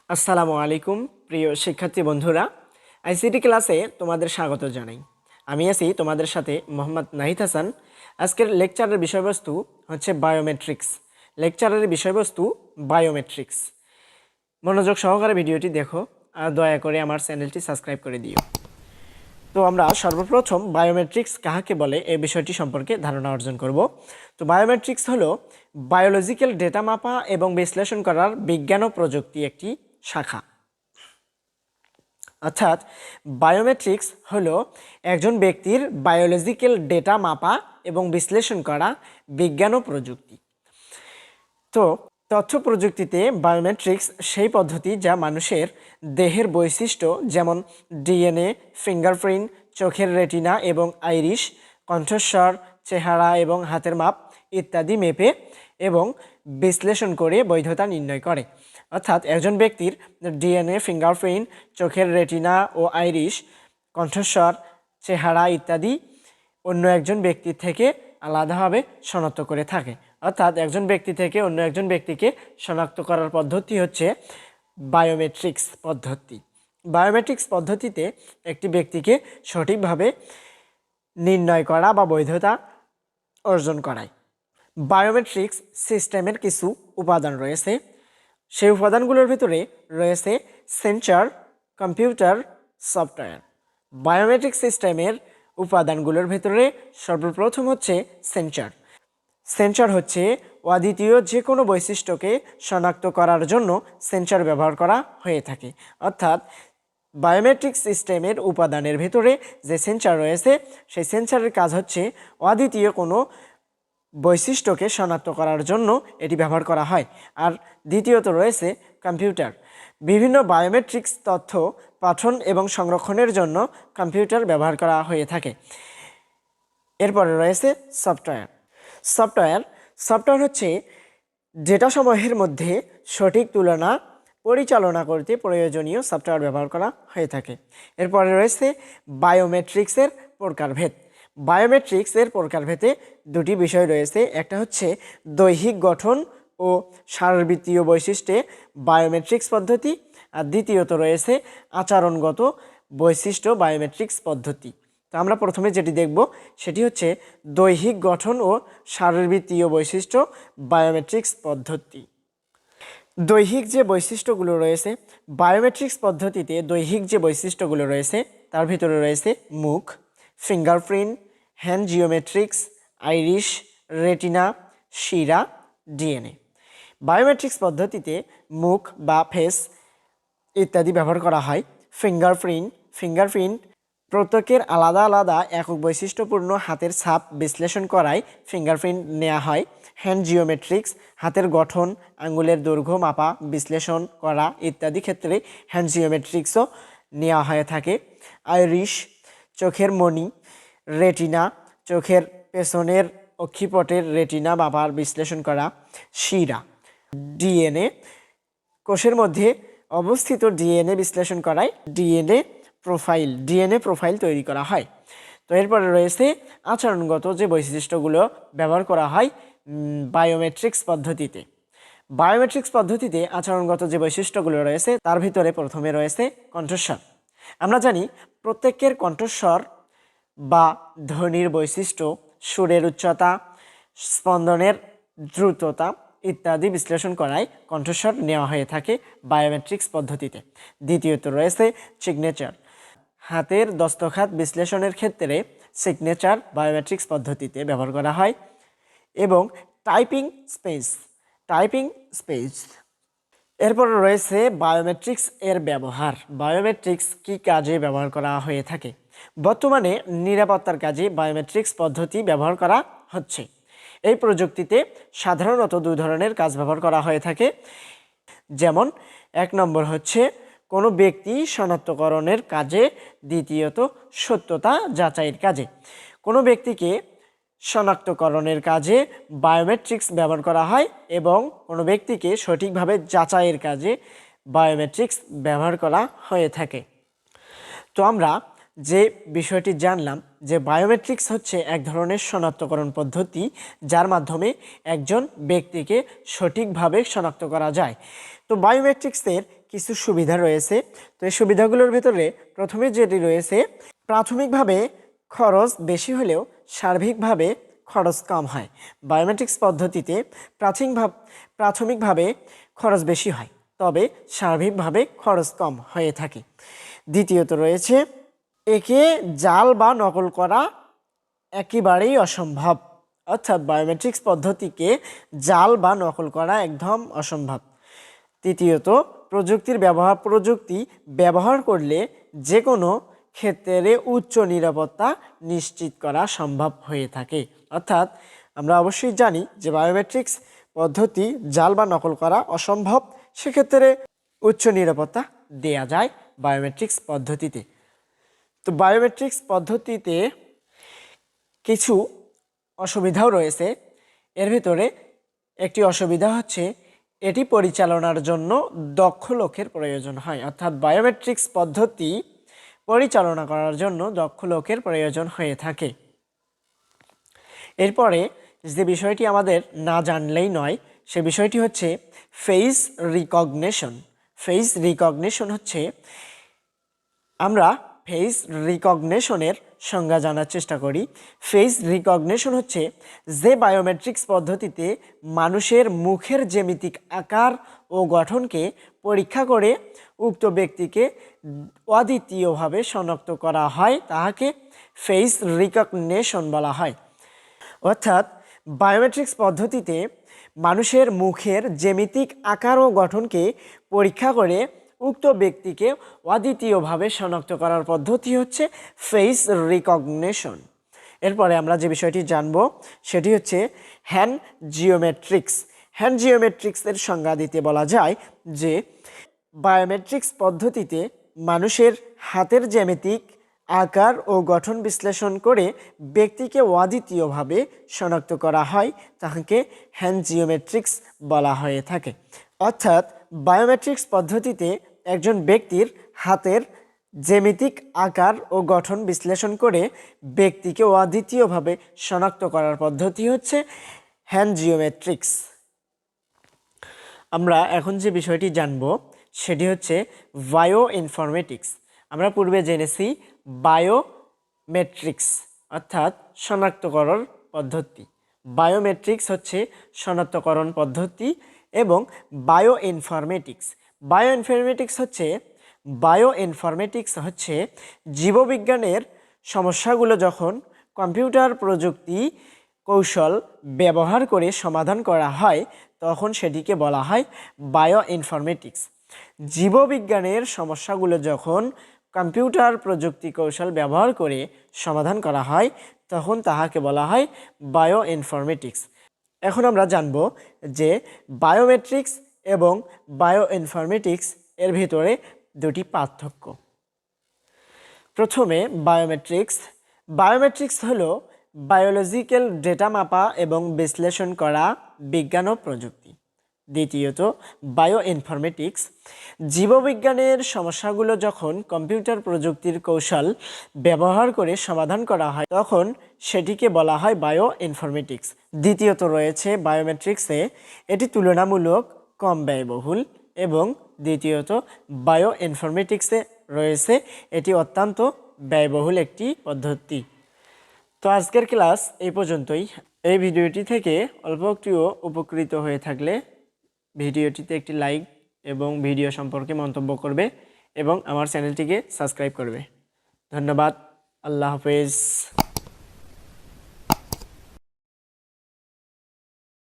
আসসালামু আলাইকুম প্রিয় শিক্ষার্থী বন্ধুরা, আইসিটি ক্লাসে তোমাদের স্বাগত জানাই। আমি আছি তোমাদের সাথে মোহাম্মদ নাহিদ হাসান। আজকের লেকচারের বিষয়বস্তু হচ্ছে বায়োমেট্রিক্স। লেকচারের বিষয়বস্তু বায়োমেট্রিক্স। মনোযোগ সহকারে ভিডিওটি দেখো আর দয়া করে আমার চ্যানেলটি সাবস্ক্রাইব করে দিও। তো আমরা সর্বপ্রথম বায়োমেট্রিক্স কাহাকে বলে এই বিষয়টি সম্পর্কে ধারণা অর্জন করব। তো বায়োমেট্রিক্স হলো বায়োলজিক্যাল ডেটা মাপা এবং বিশ্লেষণ করার বিজ্ঞান ও প্রযুক্তি একটি শাখা। অর্থাৎ বায়োমেট্রিক্স হলো একজন ব্যক্তির বায়োলজিক্যাল ডেটা মাপা এবং বিশ্লেষণ করা বিজ্ঞান ও প্রযুক্তি। তো তথ্য প্রযুক্তিতে বায়োমেট্রিক্স সেই পদ্ধতি যা মানুষের দেহের বৈশিষ্ট্য যেমন ডিএনএ, ফিঙ্গারপ্রিন্ট, চোখের রেটিনা এবং আইরিশ, কণ্ঠস্বর, চেহারা এবং হাতের মাপ ইত্যাদি মেপে এবং বিশ্লেষণ করে বৈধতা নির্ণয় করে। অর্থাৎ একজন ব্যক্তির ডিএনএ, ফিঙ্গারপ্রিন্ট, চোখের রেটিনা ও আইরিশ, কণ্ঠস্বর, চেহারা ইত্যাদি অন্য একজন ব্যক্তির থেকে আলাদাভাবে শনাক্ত করে থাকে। অর্থাৎ একজন ব্যক্তি থেকে অন্য একজন ব্যক্তিকে শনাক্ত করার পদ্ধতি হচ্ছে বায়োমেট্রিক্স পদ্ধতি। বায়োমেট্রিক্স পদ্ধতিতে একটি ব্যক্তিকে সঠিকভাবে নির্ণয় করা বা বৈধতা অর্জন করায়। বায়োমেট্রিক্স সিস্টেমের কিছু উপাদান রয়েছে। সেই উপাদানগুলোর ভিতরে রয়েছে সেন্সর, কম্পিউটার, সফটওয়্যার। বায়োমেট্রিক সিস্টেমের উপাদানগুলোর ভিতরে সর্বপ্রথম হচ্ছে সেন্সর। সেন্সর হচ্ছে অদ্বিতীয় যে কোনো বৈশিষ্ট্যকে শনাক্ত করার জন্য সেন্সর ব্যবহার করা হয়ে থাকে। অর্থাৎ বায়োমেট্রিক সিস্টেমের উপাদানের ভিতরে যে সেন্সর রয়েছে সেই সেন্সরের কাজ হচ্ছে অদ্বিতীয় কোনো বৈশিষ্ট্যকে শনাক্ত করার জন্য এটি ব্যবহার করা হয়। আর দ্বিতীয়ত রয়েছে কম্পিউটার। বিভিন্ন বায়োমেট্রিক্স তথ্য পঠন এবং সংরক্ষণের জন্য কম্পিউটার ব্যবহার করা হয়ে থাকে। এরপরে রয়েছে সফটওয়্যার। সফটওয়্যার হচ্ছে ডেটাসমূহের মধ্যে সঠিক তুলনা পরিচালনা করতে প্রয়োজনীয় সফটওয়্যার ব্যবহার করা হয়ে থাকে। এরপরে রয়েছে বায়োমেট্রিক্সের প্রকারভেদ। বায়োমেট্রিক্সের প্রকারভেদে দুটি বিষয় রয়েছে। একটা হচ্ছে দৈহিক গঠন ও শারীরবৃত্তীয় বৈশিষ্ট্যে বায়োমেট্রিক্স পদ্ধতি, আর দ্বিতীয়ত রয়েছে আচরণগত বৈশিষ্ট্য বায়োমেট্রিক্স পদ্ধতি। তো আমরা প্রথমে যেটি দেখব সেটি হচ্ছে দৈহিক গঠন ও শারীরবৃত্তীয় বৈশিষ্ট্য বায়োমেট্রিক্স পদ্ধতি। দৈহিক যে বৈশিষ্ট্যগুলো রয়েছে বায়োমেট্রিক্স পদ্ধতিতে, দৈহিক যে বৈশিষ্ট্যগুলো রয়েছে তার ভিতরে রয়েছে মুখ, ফিঙ্গারপ্রিন্ট, হ্যান্ড জিওমেট্রিক্স, আইরিশ, রেটিনা, শিরা, ডিএনএ। বায়োমেট্রিক্স পদ্ধতিতে মুখ বা ফেস ইত্যাদি ব্যবহার করা হয়। ফিঙ্গারপ্রিন্ট প্রত্যেকের আলাদা আলাদা একক বৈশিষ্ট্যপূর্ণ হাতের ছাপ বিশ্লেষণ করায় ফিঙ্গারপ্রিন্ট নেওয়া হয়। হ্যান্ড জিওমেট্রিক্স হাতের গঠন, আঙ্গুলের দৈর্ঘ্য মাপা বিশ্লেষণ করা ইত্যাদি ক্ষেত্রে হ্যান্ড জিওমেট্রিক্সও নেওয়া হয়ে থাকে। আইরিশ চোখের মণি, রেটিনা চোখের পেছনের অক্ষিপটের রেটিনা মাপার বিশ্লেষণ করা। শিরা ডিএনএ কোষের মধ্যে অবস্থিত ডিএনএ বিশ্লেষণ করায় ডিএনএ প্রোফাইল তৈরি করা হয়। তো এরপরে রয়েছে আচরণগত যে বৈশিষ্ট্যগুলো ব্যবহার করা হয় বায়োমেট্রিক্স পদ্ধতিতে। বায়োমেট্রিক্স পদ্ধতিতে আচরণগত যে বৈশিষ্ট্যগুলো রয়েছে তার ভিতরে প্রথমে রয়েছে কণ্ঠস্বর। আমরা জানি প্রত্যেকের কণ্ঠস্বর বা ধ্বনির বৈশিষ্ট্য, সুরের উচ্চতা, স্পন্দনের দ্রুততা ইত্যাদি বিশ্লেষণ করায় কণ্ঠস্বর নেওয়া হয়ে থাকে বায়োমেট্রিক্স পদ্ধতিতে। দ্বিতীয়ত রয়েছে সিগনেচার। হাতের দস্তখত বিশ্লেষণের ক্ষেত্রে সিগনেচার বায়োমেট্রিক্স পদ্ধতিতে ব্যবহার করা হয়। এবং টাইপিং স্পেস। এরপর রয়েছে বায়োমেট্রিক্স এর ব্যবহার। বায়োমেট্রিক্স কী কাজে ব্যবহার করা হয়ে থাকে? বর্তমানে নিরাপত্তার কাজে বায়োমেট্রিক্স পদ্ধতি ব্যবহার করা হচ্ছে। এই প্রযুক্তিতে সাধারণত দুই ধরনের কাজ ব্যবহার করা হয়ে থাকে। যেমন এক নম্বর হচ্ছে কোনো ব্যক্তি শনাক্তকরণের কাজে, দ্বিতীয়ত সত্যতা যাচাইয়ের কাজে। কোনো ব্যক্তিকে শনাক্তকরণের কাজে বায়োমেট্রিক্স ব্যবহার করা হয় এবং কোনো ব্যক্তিকে সঠিকভাবে যাচাইয়ের কাজে বায়োমেট্রিক্স ব্যবহার করা হয়ে থাকে। তো আমরা যে বিষয়টি জানলাম যে বায়োমেট্রিক্স হচ্ছে এক ধরনের শনাক্তকরণ পদ্ধতি যার মাধ্যমে একজন ব্যক্তিকে সঠিকভাবে শনাক্ত করা যায়। তো বায়োমেট্রিক্সের কিছু সুবিধা রয়েছে। তো এই সুবিধাগুলোর ভেতরে প্রথমে যেটি রয়েছে, প্রাথমিকভাবে খরচ বেশি হলেও সার্বিকভাবে খরচ কম হয়। বায়োমেট্রিক্স পদ্ধতিতে প্রাথমিকভাবে খরচ বেশি হয়, তবে সার্বিকভাবে খরচ কম হয়ে থাকে। দ্বিতীয়ত রয়েছে, একে জাল বা নকল করা একেবারেই অসম্ভব, অর্থাৎ বায়োমেট্রিক্স পদ্ধতিকে জাল বা নকল করা একদম অসম্ভব। তৃতীয়ত, প্রযুক্তি ব্যবহার করলে যে কোনো ক্ষেত্রে উচ্চ নিরাপত্তা নিশ্চিত করা সম্ভব হয়ে থাকে। অর্থাৎ আমরা অবশ্যই জানি যে বায়োমেট্রিক্স পদ্ধতি জাল বা নকল করা অসম্ভব, সেক্ষেত্রে উচ্চ নিরাপত্তা দেয়া যায় বায়োমেট্রিক্স পদ্ধতিতে। তো বায়োমেট্রিক্স পদ্ধতিতে কিছু অসুবিধাও রয়েছে। এর ভিতরে একটি অসুবিধা হচ্ছে, এটি পরিচালনার জন্য দক্ষ লোকের প্রয়োজন হয়। অর্থাৎ বায়োমেট্রিক্স পদ্ধতি পরিচালনা করার জন্য দক্ষ লোকের প্রয়োজন হয়ে থাকে। এরপরে যে বিষয়টি আমাদের না জানলেই নয়, সে বিষয়টি হচ্ছে ফেস রিকগনিশন। ফেস রিকগনিশন হচ্ছে, আমরা ফেস রিকগনিশনের সংজ্ঞা জানার চেষ্টা করি। ফেস রিকগনিশন হচ্ছে যে বায়োমেট্রিক্স পদ্ধতিতে মানুষের মুখের জ্যামিতিক আকার ও গঠনকে পরীক্ষা করে উক্ত ব্যক্তিকে অদ্বিতীয়ভাবে শনাক্ত করা হয়, তাহাকে ফেস রিকগনিশন বলা হয়। অর্থাৎ বায়োমেট্রিক্স পদ্ধতিতে মানুষের মুখের জ্যামিতিক আকার ও গঠনকে পরীক্ষা করে উক্ত ব্যক্তিকে অদ্বিতীয়ভাবে শনাক্ত করার পদ্ধতি হচ্ছে ফেস রিকগনিশন। এরপরে আমরা যে বিষয়টি জানব সেটি হচ্ছে হ্যান্ড জিওমেট্রিক্স। হ্যান্ড জিওমেট্রিক্সের সংজ্ঞা দিতে বলা যায় যে বায়োমেট্রিক্স পদ্ধতিতে মানুষের হাতের জ্যামিতিক আকার ও গঠন বিশ্লেষণ করে ব্যক্তিকে অদ্বিতীয়ভাবে শনাক্ত করা হয়, তাহাকে হ্যান্ড জিওমেট্রিক্স বলা হয়ে থাকে। অর্থাৎ বায়োমেট্রিক্স পদ্ধতিতে একজন ব্যক্তির হাতের জ্যামিতিক আকার ও গঠন বিশ্লেষণ করে ব্যক্তিকে অদ্বিতীয়ভাবে শনাক্ত করার পদ্ধতি হচ্ছে হ্যান্ড জিওমেট্রিক্স। আমরা এখন যে বিষয়টি জানব সেটি হচ্ছে বায়ো ইনফরমেটিক্স। আমরা পূর্বে জেনেছি বায়োমেট্রিক্স অর্থাৎ শনাক্তকরণ পদ্ধতি, বায়োমেট্রিক্স হচ্ছে শনাক্তকরণ পদ্ধতি, এবং বায়ো ইনফরমেটিক্স হচ্ছে জীববিজ্ঞানের সমস্যাগুলো যখন কম্পিউটার প্রযুক্তি কৌশল ব্যবহার করে সমাধান করা হয়, তখন সেটিকে বলা হয় বায়ো ইনফরমেটিক্স। জীববিজ্ঞানের সমস্যাগুলো যখন কম্পিউটার প্রযুক্তি কৌশল ব্যবহার করে সমাধান করা হয়, তখন তাহাকে বলা হয় বায়ো ইনফরমেটিক্স। এখন আমরা জানব যে বায়োমেট্রিক্স এবং বায়ো ইনফরমেটিক্স এর ভিতরে দুটি পার্থক্য। প্রথমে বায়োমেট্রিক্স হলো বায়োলজিক্যাল ডেটা মাপা এবং বিশ্লেষণ করা বিজ্ঞান ও প্রযুক্তি। দ্বিতীয়ত বায়ো ইনফরমেটিক্স, জীববিজ্ঞানের সমস্যাগুলো যখন কম্পিউটার প্রযুক্তির কৌশল ব্যবহার করে সমাধান করা হয়, তখন সেটিকে বলা হয় বায়ো ইনফরমেটিক্স। দ্বিতীয়ত রয়েছে বায়োমেট্রিক্সে, এটি তুলনামূলক কম ব্যয়বহুল, এবং দ্বিতীয়ত বায়ো ইনফরমেটিক্সে রয়েছে, এটি অত্যন্ত ব্যয়বহুল একটি পদ্ধতি। তো আজকের ক্লাস এই পর্যন্তই। এই ভিডিওটি থেকে অল্প একটিও উপকৃত হয়ে থাকলে ভিডিওটিতে একটি লাইক এবং ভিডিও সম্পর্কে মন্তব্য করবে এবং আমার চ্যানেলটিকে সাবস্ক্রাইব করবে। ধন্যবাদ। আল্লাহ হাফেজ।